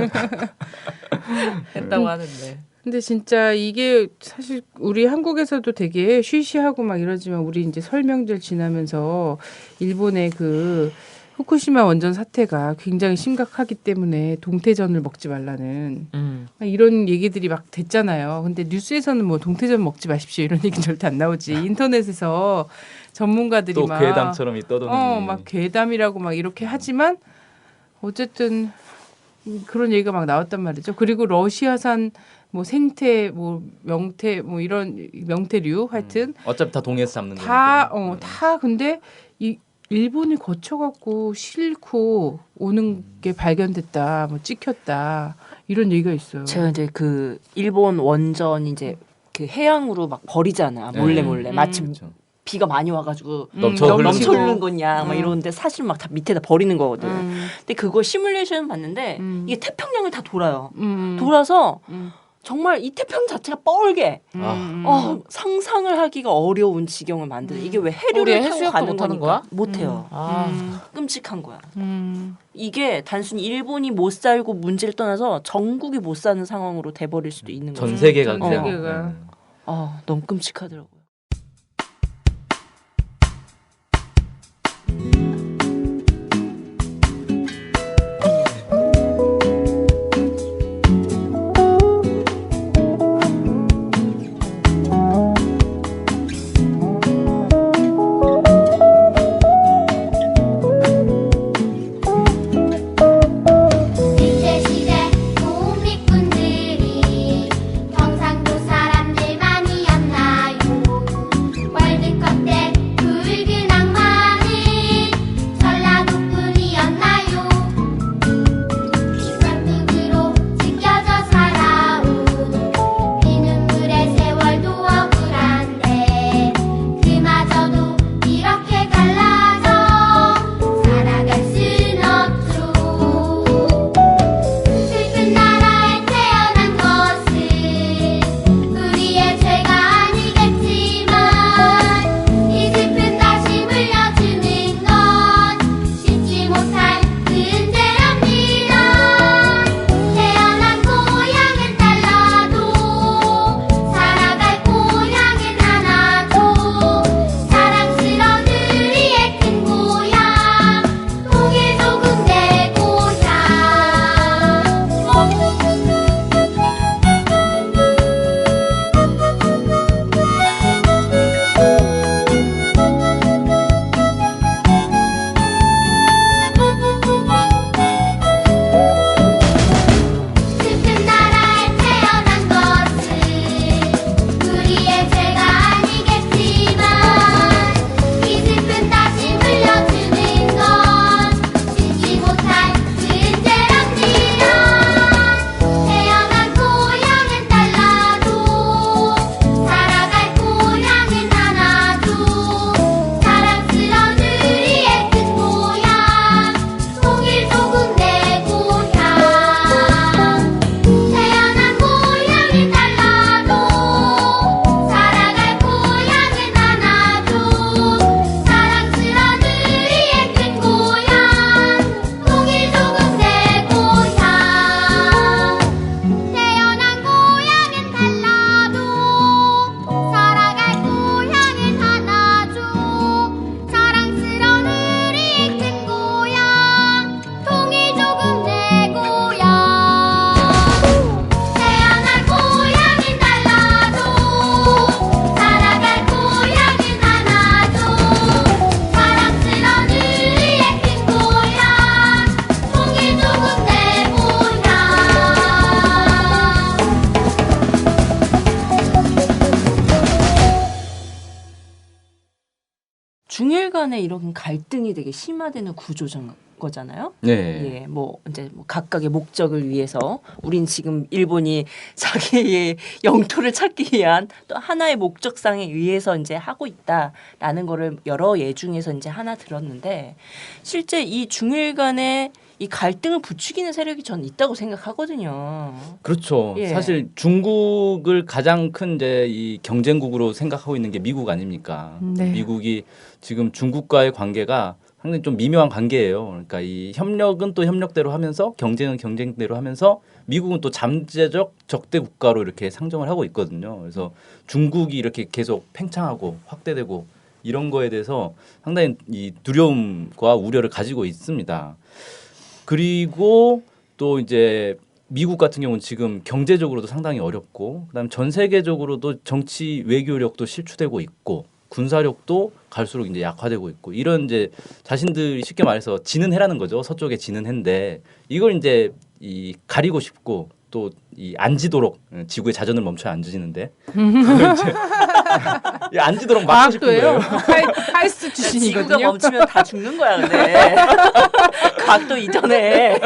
했다고 하는데. 근데 진짜 이게 사실 우리 한국에서도 되게 쉬쉬하고 막 이러지만 우리 이제 설명절 지나면서 일본의 그 후쿠시마 원전 사태가 굉장히 심각하기 때문에 동태전을 먹지 말라는 막 이런 얘기들이 막 됐잖아요. 근데 뉴스에서는 뭐 동태전 먹지 마십시오 이런 얘기 절대 안 나오지. 인터넷에서 전문가들이 또 막 괴담처럼 떠도는 막 괴담이라고 막 이렇게 하지만 어쨌든 그런 얘기가 막 나왔단 말이죠. 그리고 러시아산 뭐 생태 뭐 명태 뭐 이런 명태류 하여튼 어차피 다 동해에서 잡는 다 거니까. 다 근데 이 일본이 거쳐갖고 싣고 오는 게 발견됐다, 뭐 찍혔다 이런 얘기가 있어요. 제가 이제 그 일본 원전 이제 그 해양으로 막 버리잖아 몰래 마치 그렇죠. 비가 많이 와가지고 넘쳐 넘쳐 흘리고. 흐르는 거냐 막 이러는데 사실 막 다 밑에다 버리는 거거든. 근데 그거 시뮬레이션 봤는데 이게 태평양을 다 돌아요. 돌아서 정말 이 태평양 자체가 뻘게 상상을 하기가 어려운 지경을 만드는 이게 왜 우리 해류를 타고 해수욕도 가는 못하는 거니까 거야? 못해요. 아, 끔찍한 거야. 이게 단순히 일본이 못 살고 문제를 떠나서 전국이 못 사는 상황으로 돼버릴 수도 있는 거죠. 전 세계가 전 그냥. 세계가. 너무 끔찍하더라고요. 일제시대 독립군들이 경상도 사람들만이었나요? 월드컵 때 붉은 악마는 전라도뿐이었나요? 설국으로 지켜져 살아온 피눈물의 세월도 억울한데 그마저도 이렇게 갈라져 살아갈 순 없죠. 슬픈 나라에 태어난 것은 우리의 죄가 아니겠지만 이 슬픔 다시 물려주는 건 쉽지 못할 문제랍니다. 태어난 고향은 달라도 살아갈 고향은 하나죠. 사랑스러운 우리의 큰 고향 통일조국 내 고향. 슬픈 나라에 태어난 것은 우리의 죄가 아니겠지만 이 슬픔 다시 물려주는 건 쉽지 못할 문제랍니다. 태어난 고향은 달라도 살아갈 고향은 하나죠. 사랑스러운 우리의 큰 고향 통일조국 내 고향. 태어난 고향은 달라도 살아갈 고향은 하나죠. 사랑스러운 우리의 큰 고향 통일조국 내 고향. 태어난 고향은 달라도 살아갈 고향은 하나죠. 사랑스러운 우리의 큰 고향 통일조국 내 고향. 태어난 고향은 달라도 살아갈 고향은 하나죠. 사랑스러운 우리의 큰 고향 통일조국 내 고향. 중일 간에 이런 갈등이 되게 심화되는 구조인 거잖아요. 네. 예, 뭐 이제 뭐 각각의 목적을 위해서 우린 지금 일본이 자기의 영토를 찾기 위한 또 하나의 목적상에 의해서 이제 하고 있다라는 거를 여러 예 중에서 이제 하나 들었는데 실제 이 중일 간의 이 갈등을 부추기는 세력이 전 있다고 생각하거든요. 그렇죠. 예. 사실 중국을 가장 큰 이제 이 경쟁국으로 생각하고 있는 게 미국 아닙니까? 네. 미국이 지금 중국과의 관계가 상당히 좀 미묘한 관계예요. 그러니까 이 협력은 또 협력대로 하면서 경쟁은 경쟁대로 하면서 미국은 또 잠재적 적대 국가로 이렇게 상정을 하고 있거든요. 그래서 중국이 이렇게 계속 팽창하고 확대되고 이런 거에 대해서 상당히 이 두려움과 우려를 가지고 있습니다. 그리고 또 이제 미국 같은 경우는 지금 경제적으로도 상당히 어렵고 그다음에 전 세계적으로도 정치 외교력도 실추되고 있고 군사력도 갈수록 이제 약화되고 있고 이런 이제 자신들이 쉽게 말해서 지는 해라는 거죠. 서쪽에 지는 해인데 이걸 이제 이 가리고 싶고 또 이 안 지도록 지구의 자전을 멈춰야 안 지는데 그걸 이제 이 안 지도록 막고 싶은 과학도예요. 거예요. 카이스트 지구가 출신이거든요. 멈추면 다 죽는 거야, 근데. 각도 이전에.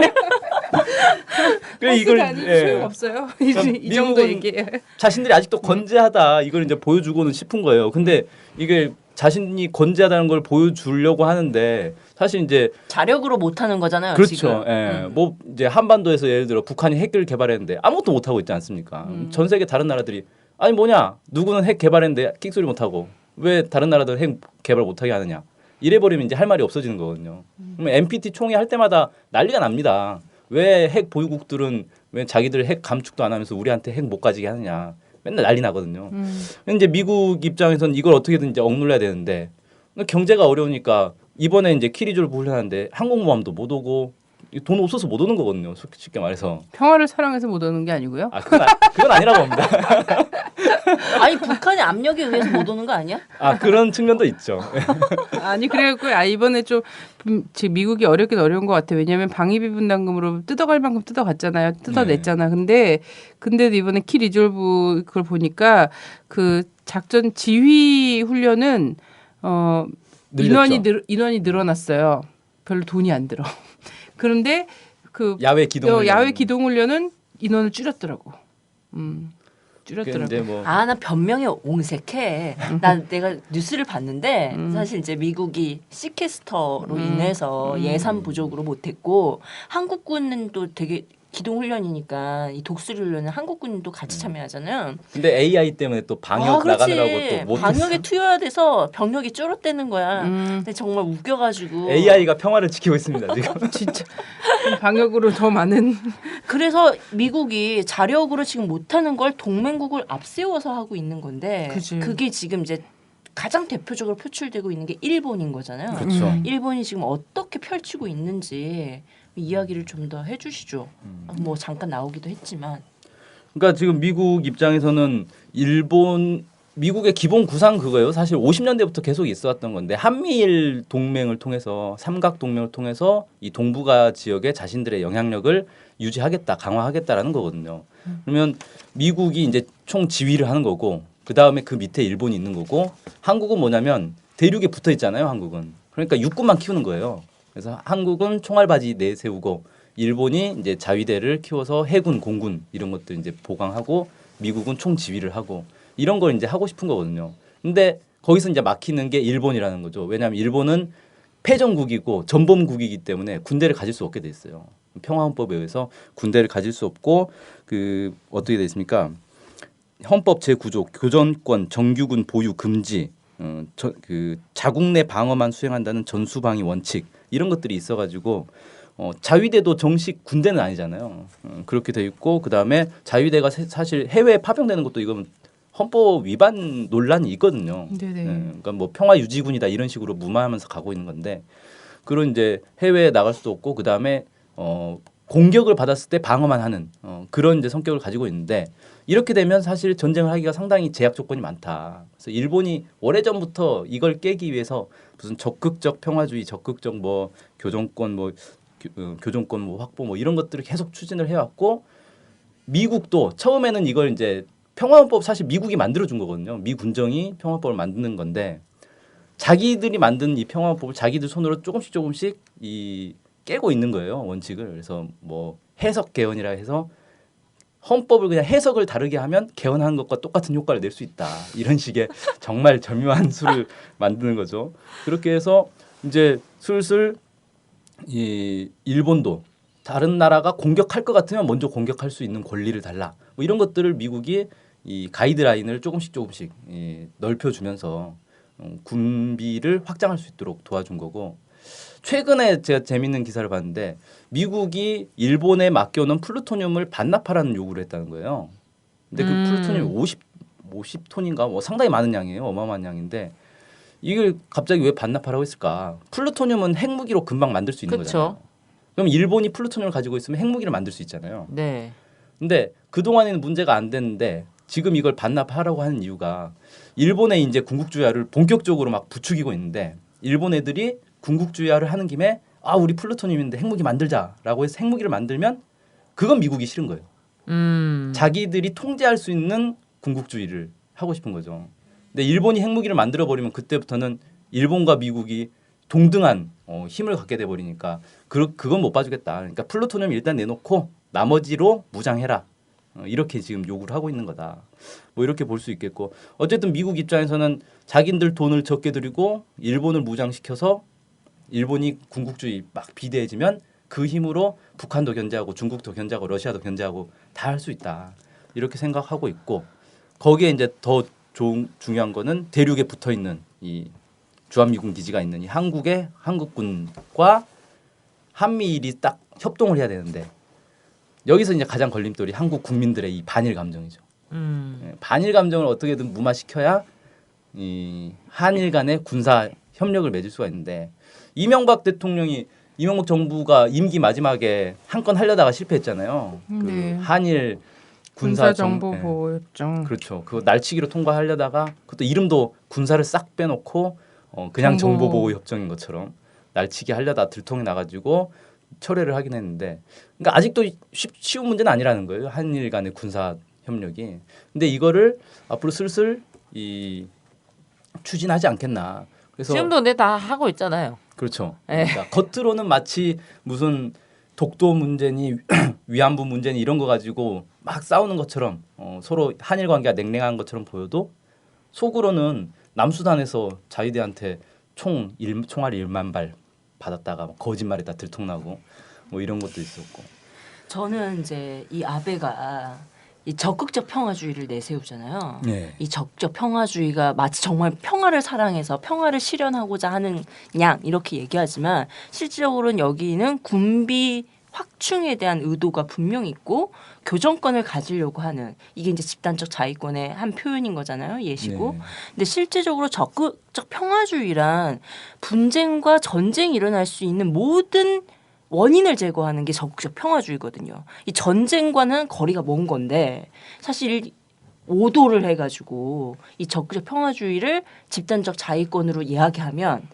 그래 이걸 아니 예. 소용없어요. 이 미국은 정도 얘기해. 자신들이 아직도 건재하다 이걸 이제 보여주고는 싶은 거예요. 근데 이게 자신이 건재하다는 걸 보여주려고 하는데 사실 이제 자력으로 못 하는 거잖아요, 그렇죠. 지금. 예. 뭐 이제 한반도에서 예를 들어 북한이 핵을 개발했는데 아무것도 못 하고 있지 않습니까? 전 세계 다른 나라들이 아니 뭐냐 누구는 핵 개발했는데 끽소리 못 하고 왜 다른 나라들 핵 개발 못 하게 하느냐? 이래 버리면 이제 할 말이 없어지는 거거든요. 그러면 NPT 총회 할 때마다 난리가 납니다. 왜 핵 보유국들은 왜 자기들 핵 감축도 안 하면서 우리한테 핵 못 가지게 하느냐? 맨날 난리 나거든요. 근데 이제 미국 입장에서는 이걸 어떻게든 이제 억눌러야 되는데 경제가 어려우니까 이번에 이제 키리조를 훈련하는데 항공모함도 못 오고 돈 없어서 못 오는 거거든요. 쉽게 말해서. 평화를 사랑해서 못 오는 게 아니고요. 아 그건 아니라고 봅니다. 아니, 북한의 압력에 의해서 못 오는 거 아니야? 아 그런 측면도 있죠. 아니 그래갖고 이번에 좀 지금 미국이 어렵긴 어려운 것 같아요. 왜냐하면 방위비 분담금으로 뜯어갈 만큼 뜯어갔잖아요. 뜯어냈잖아. 근데도 이번에 키 리졸브 그걸 보니까 그 작전 지휘 훈련은 늘렸죠. 인원이 늘어났어요. 별로 돈이 안 들어. 그런데 그 야외 기동. 야외 기동 훈련은 인원을 줄였더라고. 줄였더라고. 근데 뭐 아, 나 변명에 옹색해. 내가 뉴스를 봤는데 사실 이제 미국이 시캐스터로 인해서 예산 부족으로 못했고 한국군은 또 되게 기동훈련이니까 이 독수리 훈련은 한국군도 같이 참여하잖아요. 근데 AI 때문에 또 방역 그렇지. 나가느라고 또 못. 방역에 투여해야 돼서 병력이 쫄아대는 거야. 근데 정말 웃겨가지고. AI가 평화를 지키고 있습니다 지금. 진짜 방역으로 더 많은 그래서 미국이 자력으로 지금 못하는 걸 동맹국을 앞세워서 하고 있는 건데 그치. 그게 지금 이제 가장 대표적으로 표출되고 있는 게 일본인 거잖아요. 그렇죠. 일본이 지금 어떻게 펼치고 있는지 이야기를 좀 더 해주시죠. 뭐 잠깐 나오기도 했지만. 그러니까 지금 미국 입장에서는 미국의 기본 구상 그거예요. 사실 50년대부터 계속 있어왔던 건데 한미일 동맹을 통해서 삼각 동맹을 통해서 이 동북아 지역에 자신들의 영향력을 유지하겠다, 강화하겠다라는 거거든요. 그러면 미국이 이제 총 지휘를 하는 거고 그 다음에 그 밑에 일본이 있는 거고 한국은 뭐냐면 대륙에 붙어 있잖아요. 한국은 그러니까 육군만 키우는 거예요. 그래서 한국은 총알바지 내세우고 일본이 이제 자위대를 키워서 해군, 공군 이런 것들 이제 보강하고 미국은 총 지휘를 하고 이런 걸 이제 하고 싶은 거거든요. 근데 거기서 이제 막히는 게 일본이라는 거죠. 왜냐하면 일본은 패전국이고 전범국이기 때문에 군대를 가질 수 없게 돼 있어요. 평화헌법에 의해서 군대를 가질 수 없고 그 어떻게 돼 있습니까? 헌법 제9조 교전권 정규군 보유 금지, 그 자국 내 방어만 수행한다는 전수방위 원칙 이런 것들이 있어가지고 자위대도 정식 군대는 아니잖아요. 그렇게 돼 있고 그 다음에 자위대가 사실 해외에 파병되는 것도 이건 헌법 위반 논란이 있거든요. 네네. 그러니까 뭐 평화 유지군이다 이런 식으로 무마하면서 가고 있는 건데 그런 이제 해외에 나갈 수도 없고 그 다음에 공격을 받았을 때 방어만 하는 그런 이제 성격을 가지고 있는데 이렇게 되면 사실 전쟁을 하기가 상당히 제약 조건이 많다. 그래서 일본이 오래전부터 이걸 깨기 위해서 무슨 적극적 평화주의, 적극적 뭐 교정권 뭐 교정권 뭐 확보 뭐 이런 것들을 계속 추진을 해왔고 미국도 처음에는 이걸 이제 평화헌법 사실 미국이 만들어준 거거든요. 미 군정이 평화헌법을 만드는 건데 자기들이 만든 이 평화헌법을 자기들 손으로 조금씩 이 깨고 있는 거예요, 원칙을. 그래서 뭐 해석 개헌이라 해서 헌법을 그냥 해석을 다르게 하면 개헌하는 것과 똑같은 효과를 낼 수 있다. 이런 식의 정말 절묘한 수를 만드는 거죠. 그렇게 해서 이제 슬슬 이 일본도 다른 나라가 공격할 것 같으면 먼저 공격할 수 있는 권리를 달라. 뭐 이런 것들을 미국이 이 가이드라인을 조금씩 넓혀주면서 군비를 확장할 수 있도록 도와준 거고, 최근에 제가 재밌는 기사를 봤는데 미국이 일본에 맡겨놓은 플루토늄을 반납하라는 요구를 했다는 거예요. 근데 그 플루토늄이 50톤인가 뭐 상당히 많은 양이에요. 어마어마한 양인데 이걸 갑자기 왜 반납하라고 했을까? 플루토늄은 핵무기로 금방 만들 수 있는 그쵸. 거잖아요. 그럼 일본이 플루토늄을 가지고 있으면 핵무기를 만들 수 있잖아요. 네. 근데 그동안에는 문제가 안 됐는데 지금 이걸 반납하라고 하는 이유가 일본의 이제 군국주의화를 본격적으로 막 부추기고 있는데 일본 애들이 군국주의화를 하는 김에 우리 플루토늄인데 핵무기 만들자라고 해서 핵무기를 만들면 그건 미국이 싫은 거예요. 자기들이 통제할 수 있는 군국주의를 하고 싶은 거죠. 근데 일본이 핵무기를 만들어 버리면 그때부터는 일본과 미국이 동등한 힘을 갖게 돼 버리니까 그건 못 봐주겠다. 그러니까 플루토늄 일단 내놓고 나머지로 무장해라. 이렇게 지금 요구를 하고 있는 거다. 뭐 이렇게 볼 수 있겠고, 어쨌든 미국 입장에서는 자기들 돈을 적게 들이고 일본을 무장시켜서 일본이 군국주의 막 비대해지면 그 힘으로 북한도 견제하고 중국도 견제하고 러시아도 견제하고 다 할 수 있다. 이렇게 생각하고 있고, 거기에 이제 더 중요한 거는 대륙에 붙어 있는 이 주한미군 기지가 있는 이 한국군과 한미일이 딱 협동을 해야 되는데 여기서 이제 가장 걸림돌이 한국 국민들의 이 반일 감정이죠. 반일 감정을 어떻게든 무마시켜야 이 한일 간의 군사 협력을 맺을 수가 있는데 이명박 정부가 임기 마지막에 한 건 하려다가 실패했잖아요. 네. 그 한일 군사정보보호협정. 그렇죠. 그거 날치기로 통과하려다가 그것도 이름도 군사를 싹 빼놓고 그냥 정보보호협정인 것처럼 날치기 하려다 들통이 나가지고 철회를 하긴 했는데, 그러니까 아직도 쉬운 문제는 아니라는 거예요. 한일 간의 군사 협력이. 근데 이거를 앞으로 슬슬 추진하지 않겠나. 그래서 지금도 근데 다 하고 있잖아요. 그렇죠. 네. 그러니까 겉으로는 마치 무슨 독도 문제니 위안부 문제니 이런 거 가지고 막 싸우는 것처럼 서로 한일 관계가 냉랭한 것처럼 보여도 속으로는 남수단에서 자위대한테 총알 1만 발 받았다가 거짓말에다 들통나고 뭐 이런 것도 있었고. 저는 이제 이 아베가 이 적극적 평화주의를 내세우잖아요. 네. 이 적극적 평화주의가 마치 정말 평화를 사랑해서 평화를 실현하고자 하는 양 이렇게 얘기하지만 실질적으로는 여기는 군비 확충에 대한 의도가 분명히 있고 교정권을 가지려고 하는, 이게 이제 집단적 자위권의 한 표현인 거잖아요. 예시고. 네. 근데 실질적으로 적극적 평화주의란 분쟁과 전쟁이 일어날 수 있는 모든 원인을 제거하는 게 적극적 평화주의거든요. 이 전쟁과는 거리가 먼 건데 사실 오도를 해가지고 이 적극적 평화주의를 집단적 자위권으로 이야기하면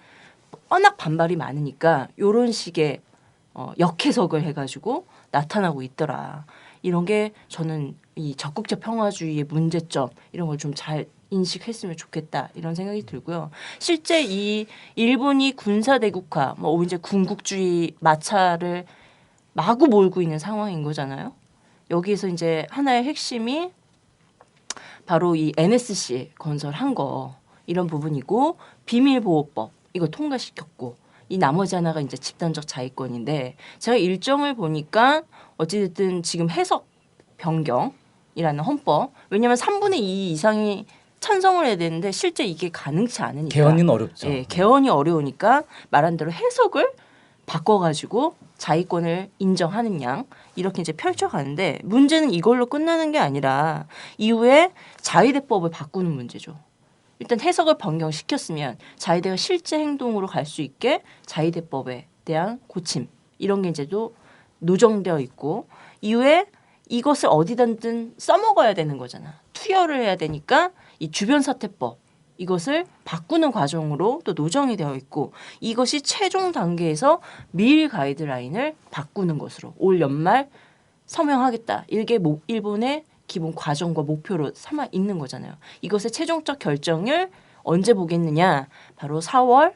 워낙 반발이 많으니까 이런 식의 역해석을 해가지고 나타나고 있더라. 이런 게 저는 이 적극적 평화주의의 문제점 이런 걸 좀 잘 인식했으면 좋겠다 이런 생각이 들고요. 실제 이 일본이 군사대국화, 뭐 이제 군국주의 마차를 마구 몰고 있는 상황인 거잖아요. 여기에서 이제 하나의 핵심이 바로 이 NSC 건설한 거 이런 부분이고, 비밀보호법 이거 통과시켰고, 이 나머지 하나가 이제 집단적 자위권인데, 제가 일정을 보니까 어찌됐든 지금 해석 변경이라는 헌법, 왜냐하면 3분의 2 이상이 찬성을 해야 되는데 실제 이게 가능치 않으니까 개헌은 어렵죠. 예, 개헌이 어려우니까 말한 대로 해석을 바꿔가지고 자위권을 인정하는 양 이렇게 이제 펼쳐가는데, 문제는 이걸로 끝나는 게 아니라 이후에 자위대법을 바꾸는 문제죠. 일단 해석을 변경시켰으면 자위대가 실제 행동으로 갈 수 있게 자위대법에 대한 고침 이런 게 이제도 노정되어 있고, 이후에 이것을 어디든든 써먹어야 되는 거잖아. 투여를 해야 되니까 이 주변사태법 이것을 바꾸는 과정으로 또 노정이 되어 있고, 이것이 최종 단계에서 미일 가이드라인을 바꾸는 것으로 올 연말 서명하겠다. 이게 일본의 기본 과정과 목표로 삼아 있는 거잖아요. 이것의 최종적 결정을 언제 보겠느냐? 바로 4월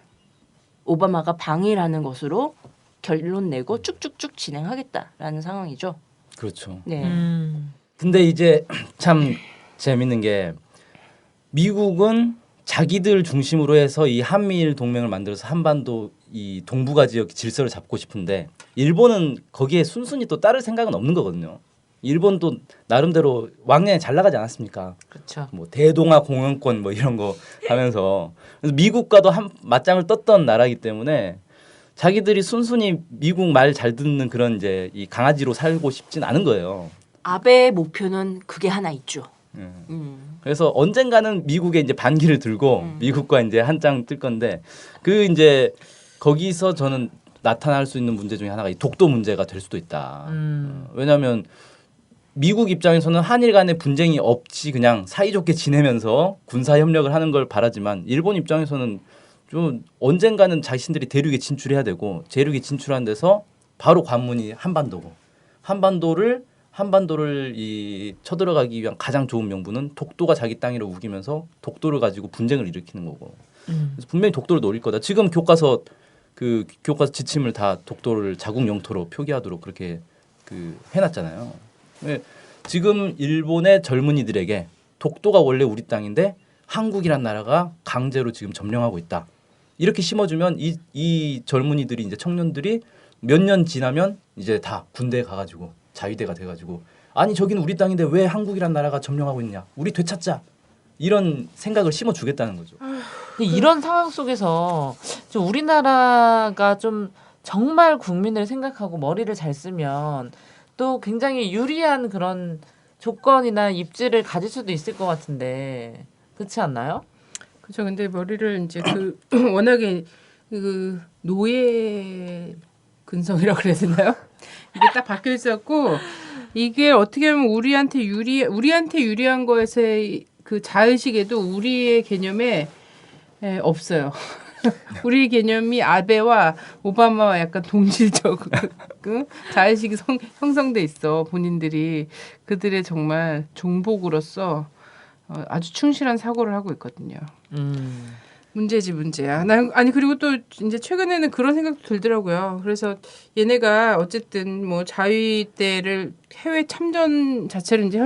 오바마가 방일하는 것으로 결론 내고 쭉쭉쭉 진행하겠다라는 상황이죠. 그렇죠. 네. 근데 이제 참 재밌는 게 미국은 자기들 중심으로 해서 이 한미일 동맹을 만들어서 한반도 이 동북아 지역 질서를 잡고 싶은데 일본은 거기에 순순히 또 따를 생각은 없는 거거든요. 일본도 나름대로 왕년에 잘 나가지 않았습니까? 그렇죠. 뭐 대동아 공영권 뭐 이런 거 하면서 그래서 미국과도 한 맞짱을 떴던 나라이기 때문에 자기들이 순순히 미국 말 잘 듣는 그런 이제 이 강아지로 살고 싶진 않은 거예요. 아베의 목표는 그게 하나 있죠. 그래서 언젠가는 미국에 이제 반기를 들고 미국과 이제 한장 뜰 건데 그 이제 거기서 저는 나타날 수 있는 문제 중에 하나가 이 독도 문제가 될 수도 있다. 왜냐하면 미국 입장에서는 한일 간의 분쟁이 없이 그냥 사이좋게 지내면서 군사 협력을 하는 걸 바라지만 일본 입장에서는 좀 언젠가는 자신들이 대륙에 진출해야 되고 대륙에 진출한 데서 바로 관문이 한반도고 한반도를 이 쳐들어가기 위한 가장 좋은 명분은 독도가 자기 땅이라 우기면서 독도를 가지고 분쟁을 일으키는 거고 그래서 분명히 독도를 노릴 거다. 지금 교과서 지침을 다 독도를 자국 영토로 표기하도록 그렇게 해놨잖아요. 지금 일본의 젊은이들에게 독도가 원래 우리 땅인데 한국이란 나라가 강제로 지금 점령하고 있다. 이렇게 심어주면 이 젊은이들이 이제 청년들이 몇 년 지나면 이제 다 군대에 가가지고 자위대가 돼가지고 아니 저기는 우리 땅인데 왜 한국이란 나라가 점령하고 있냐? 우리 되찾자. 이런 생각을 심어주겠다는 거죠. 근데 이런 상황 속에서 좀 우리나라가 좀 정말 국민을 생각하고 머리를 잘 쓰면 또 굉장히 유리한 그런 조건이나 입지를 가질 수도 있을 것 같은데 그렇지 않나요? 그렇죠. 근데 머리를 이제 워낙에 노예 근성이라 그래야 되나요? 이게 딱 박혀 있었고 이게 어떻게 보면 우리한테 유리한 것에서의 그 자의식에도 우리의 개념에 없어요. 우리 개념이 아베와 오바마와 약간 동질적 자의식이 형성돼 있어. 본인들이 그들의 정말 종복으로서 아주 충실한 사고를 하고 있거든요. 문제지 문제야. 아니 그리고 또 이제 최근에는 그런 생각도 들더라고요. 그래서 얘네가 어쨌든 뭐 자위대를 해외 참전 자체를 이제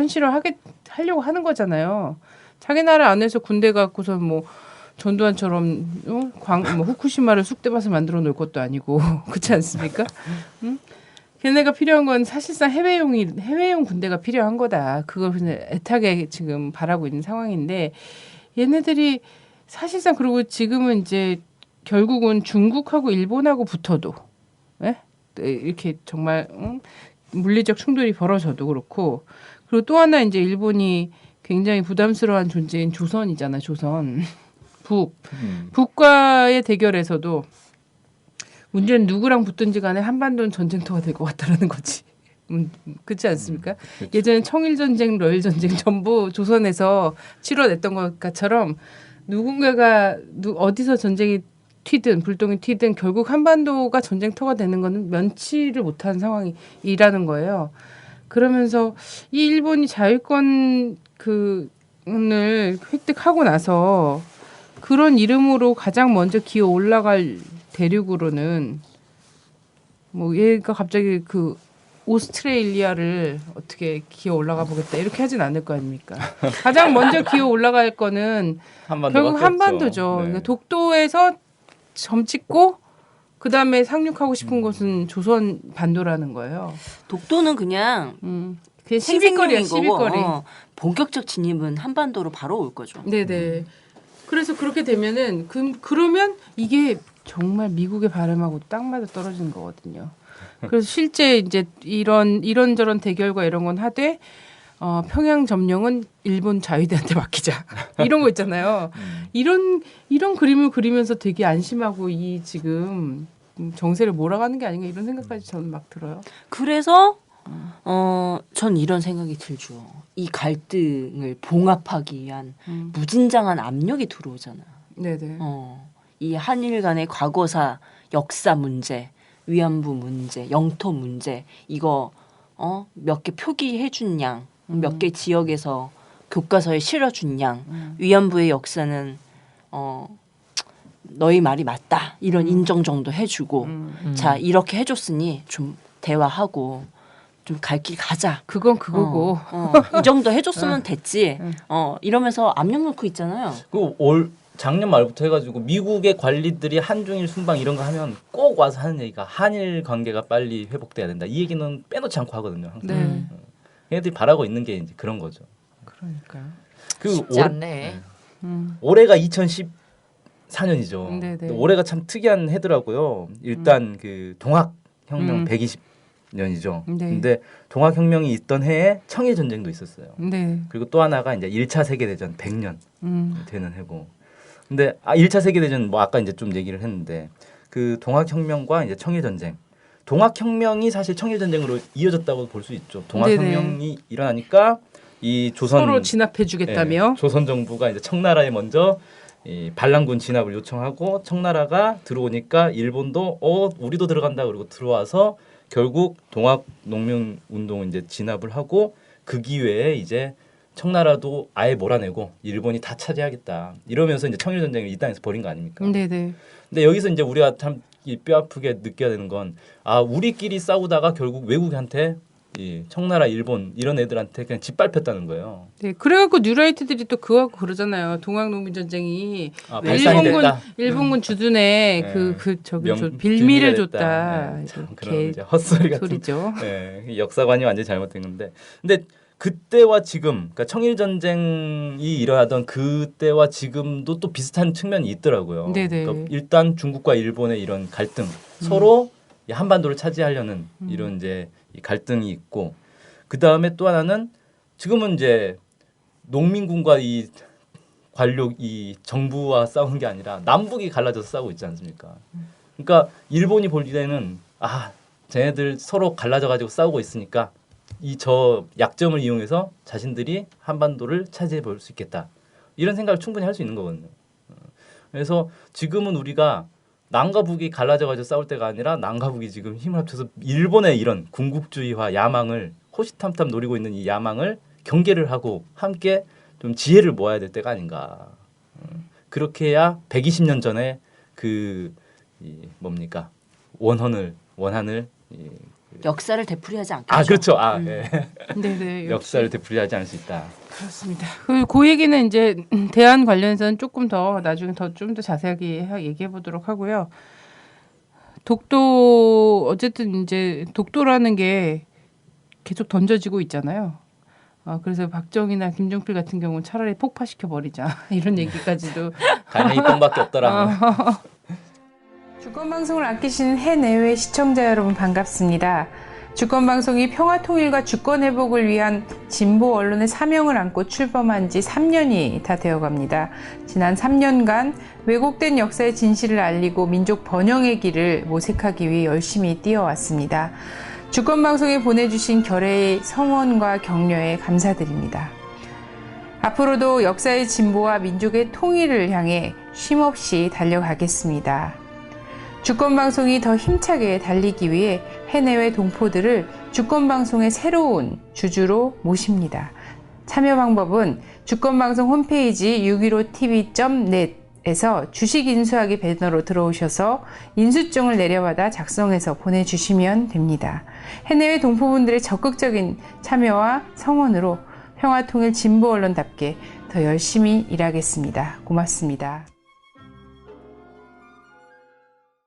하려고 하는 거잖아요. 자기 나라 안에서 군대 갖고서 뭐 전두환처럼 뭐 후쿠시마를 쑥대밭을 만들어 놓을 것도 아니고 그렇지 않습니까? 응? 걔네가 필요한 건 사실상 해외용 군대가 필요한 거다. 그걸 그냥 애타게 지금 바라고 있는 상황인데 얘네들이 사실상 그리고 지금은 이제 결국은 중국하고 일본하고 붙어도 이렇게 정말 물리적 충돌이 벌어져도 그렇고 그리고 또 하나 이제 일본이 굉장히 부담스러운 존재인 조선이잖아. 조선. 북과의 대결에서도 문제는 누구랑 붙든지 간에 한반도는 전쟁터가 될 것 같다라는 거지. 그렇지 않습니까? 그렇죠. 예전에 청일전쟁, 러일전쟁 전부 조선에서 치러냈던 것처럼 누군가가 어디서 전쟁이 튀든 불똥이 튀든 결국 한반도가 전쟁터가 되는 거는 면치를 못한 상황이라는 거예요. 그러면서 이 일본이 자유권을 획득하고 나서 그런 이름으로 가장 먼저 기어 올라갈 대륙으로는 뭐 얘가 갑자기 오스트레일리아를 어떻게 기어 올라가 보겠다 이렇게 하진 않을 거 아닙니까? 가장 먼저 기어 올라갈 거는 결국 한반도죠. 네. 그러니까 독도에서 점 찍고 그다음에 상륙하고 싶은 곳은 조선 반도라는 거예요. 독도는 그냥 그게 시비거리야, 시비거리. 본격적 진입은 한반도로 바로 올 거죠. 네네. 그래서 그렇게 되면은 그러면 이게 정말 미국의 바람하고 딱 맞아 떨어지는 거거든요. 그래서 실제 이제 이런저런 대결과 이런 건 하되 평양 점령은 일본 자위대한테 맡기자 이런 거 있잖아요. 이런 그림을 그리면서 되게 안심하고 이 지금 정세를 몰아가는 게 아닌가 이런 생각까지 저는 막 들어요. 그래서 전 이런 생각이 들죠. 이 갈등을 봉합하기 위한 무진장한 압력이 들어오잖아. 네네. 이 한일 간의 과거사, 역사 문제, 위안부 문제, 영토 문제 이거 몇 개 표기해 준 양, 몇 개 지역에서 교과서에 실어준 양, 위안부의 역사는 너희 말이 맞다 이런 인정 정도 해주고 음. 자 이렇게 해줬으니 좀 대화하고 좀 갈 길 가자. 그건 그거고. 이 정도 해줬으면 됐지. 이러면서 압력 넣고 있잖아요. 올 작년 말부터 해가지고 미국의 관리들이 한중일 순방 이런 거 하면 꼭 와서 하는 얘기가 한일 관계가 빨리 회복돼야 된다. 이 얘기는 빼놓지 않고 하거든요. 항상. 네. 얘들이 바라고 있는 게 이제 그런 거죠. 그러니까요. 쉽지 않네. 올해가 2014년이죠. 네네. 올해가 참 특이한 해더라고요. 일단 그 동학혁명 120년이죠. 네. 근데 동학혁명이 있던 해에 청일 전쟁도 있었어요. 네. 그리고 또 하나가 이제 1차 세계대전 100년 음. 되는 해고. 근데 1차 세계대전 뭐 아까 이제 좀 얘기를 했는데 그 동학혁명과 이제 청일 전쟁. 동학혁명이 사실 청일 전쟁으로 이어졌다고 볼 수 있죠. 동학혁명이 일어나니까 이 조선 서로 진압해 주겠다며. 조선 정부가 이제 청나라에 먼저 이 반란군 진압을 요청하고 청나라가 들어오니까 일본도 우리도 들어간다 그러고 들어와서 결국 동학 농민 운동을 이제 진압을 하고 그 기회에 이제 청나라도 아예 몰아내고 일본이 다 차지하겠다 이러면서 이제 청일 전쟁을 이 땅에서 벌인 거 아닙니까? 네네. 근데 여기서 이제 우리가 참 뼈 아프게 느껴야 되는 건 우리끼리 싸우다가 결국 외국한테 이 청나라, 일본 이런 애들한테 그냥 짓밟혔다는 거예요. 네, 그래갖고 뉴라이트들이 또 그거하고 그러잖아요. 동학농민 전쟁이 발상이 됐다. 일본군 주둔에 네. 저기 빌미를 줬다. 네, 참 그런 이제 헛소리 같은 소리죠. 네, 역사관이 완전히 잘못된 건데, 근데 그때와 지금, 그러니까 청일 전쟁이 일어나던 그때와 지금도 또 비슷한 측면이 있더라고요. 네네. 그러니까 일단 중국과 일본의 이런 갈등, 서로 이 한반도를 차지하려는 이런 이제 이 갈등이 있고, 그 다음에 또 하나는 지금은 이제 농민군과 이 관료, 이 정부와 싸우는 게 아니라 남북이 갈라져서 싸우고 있지 않습니까? 그러니까 일본이 볼 때는 쟤네들 서로 갈라져가지고 싸우고 있으니까 이 저 약점을 이용해서 자신들이 한반도를 차지해 볼 수 있겠다. 이런 생각을 충분히 할 수 있는 거거든요. 그래서 지금은 우리가 남과 북이 갈라져가지고 싸울 때가 아니라 남과 북이 지금 힘을 합쳐서 일본의 이런 군국주의와 야망을 호시탐탐 노리고 있는 이 야망을 경계를 하고 함께 좀 지혜를 모아야 될 때가 아닌가. 그렇게 해야 120년 전에 원한을 역사를 되풀이하지 않겠죠. 그렇죠. 네. 네네. 역사를 되풀이하지 않을 수 있다. 그렇습니다. 그 얘기는 이제 대안 관련해서는 조금 더 나중에 좀 더 자세하게 얘기해 보도록 하고요. 어쨌든 이제 독도라는 게 계속 던져지고 있잖아요. 그래서 박정희나 김종필 같은 경우는 차라리 폭파시켜 버리자 이런 얘기까지도. 가능이 똥밖에 없더라. 주권방송을 아끼시는 해내외 시청자 여러분 반갑습니다. 주권방송이 평화통일과 주권회복을 위한 진보 언론의 사명을 안고 출범한 지 3년이 다 되어갑니다. 지난 3년간 왜곡된 역사의 진실을 알리고 민족 번영의 길을 모색하기 위해 열심히 뛰어왔습니다. 주권방송에 보내주신 결의의 성원과 격려에 감사드립니다. 앞으로도 역사의 진보와 민족의 통일을 향해 쉼없이 달려가겠습니다. 주권방송이 더 힘차게 달리기 위해 해내외 동포들을 주권방송의 새로운 주주로 모십니다. 참여 방법은 주권방송 홈페이지 615tv.net에서 주식 인수하기 배너로 들어오셔서 인수증을 내려받아 작성해서 보내주시면 됩니다. 해내외 동포분들의 적극적인 참여와 성원으로 평화통일 진보 언론답게 더 열심히 일하겠습니다. 고맙습니다.